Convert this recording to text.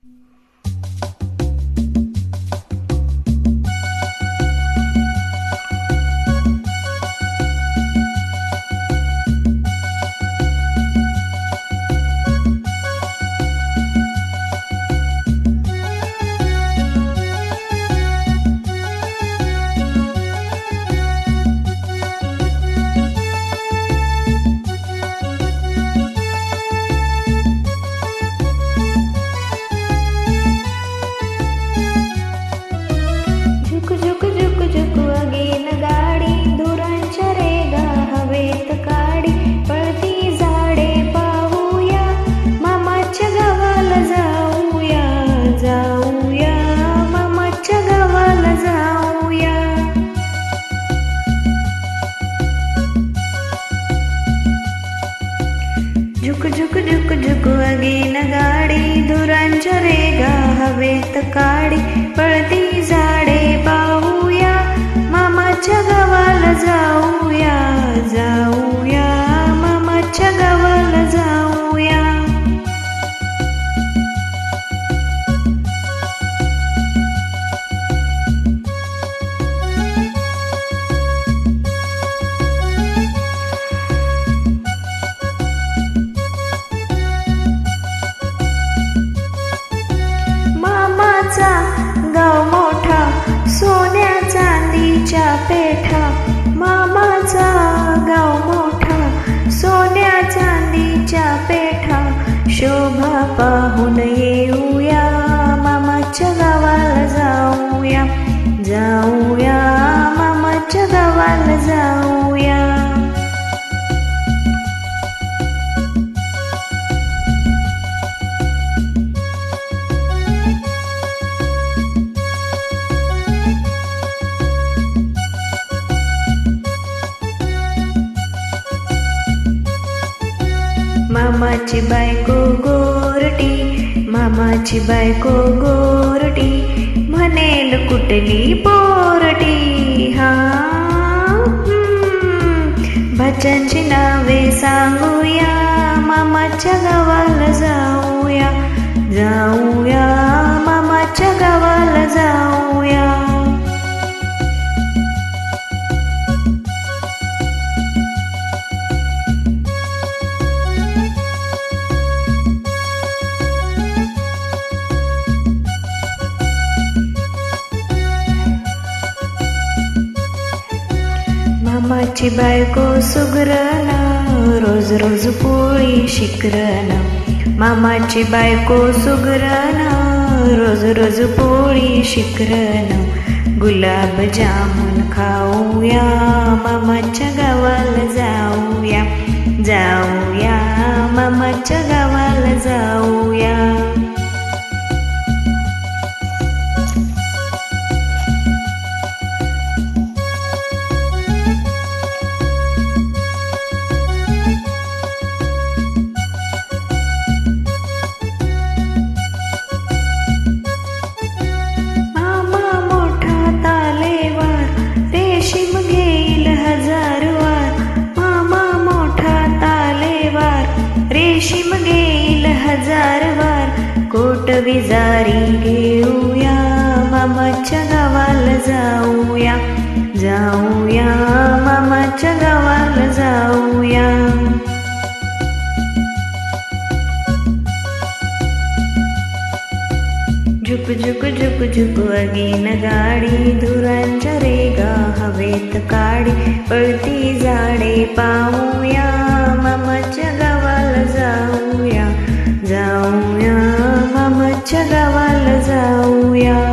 झुक झुक झुक झुक अगेन गाडी, धुरांच्या रेगा हवेत काडी, पळती झाडे पाहूया, मामाच्या गावाला जाऊया, जाऊया मामाच्या गावाला जाऊया. गाव मोठा, सोन्या चांदीच्या पेठा, मामाचा गाव मोठा, सोन्या चांदीच्या पेठा, शोभा पाहून येऊया, मामाच्या गावाला जाऊया, जाऊया मामाच्या गावाला जाऊया. मामाची बायको गोरटी, मामाची बायको गोरटी, म्हणेल कुठली पोरटी. हा भजनची नावे सांगूया, मामाच्या गावाला जाऊया, जाऊया मामाच्या गावाला जाऊया. मामाची बायको सुगरण, रोज रोज पोळी शिकरण, मामाची बायको सुगरण, रोज रोज पोळी शिकरण, गुलाब जामुन खाऊया, मामाच्या गावाला जाऊया, जाऊया मामाच्या गावाला जाऊया. रेशीम घेईल हजार वार, कोट विजारी घेऊया, मामाच्या गावाला जाऊया, जाऊया मामाच्या गावाला जाऊया. झुक झुक झुक झुक अगेन गाडी, धुरांच्या रेगा हवेत काडी, पळती झाडे पाहूया, मामाच्या गावाला जाऊया, जाऊया मामाच्या गावाला जाऊया.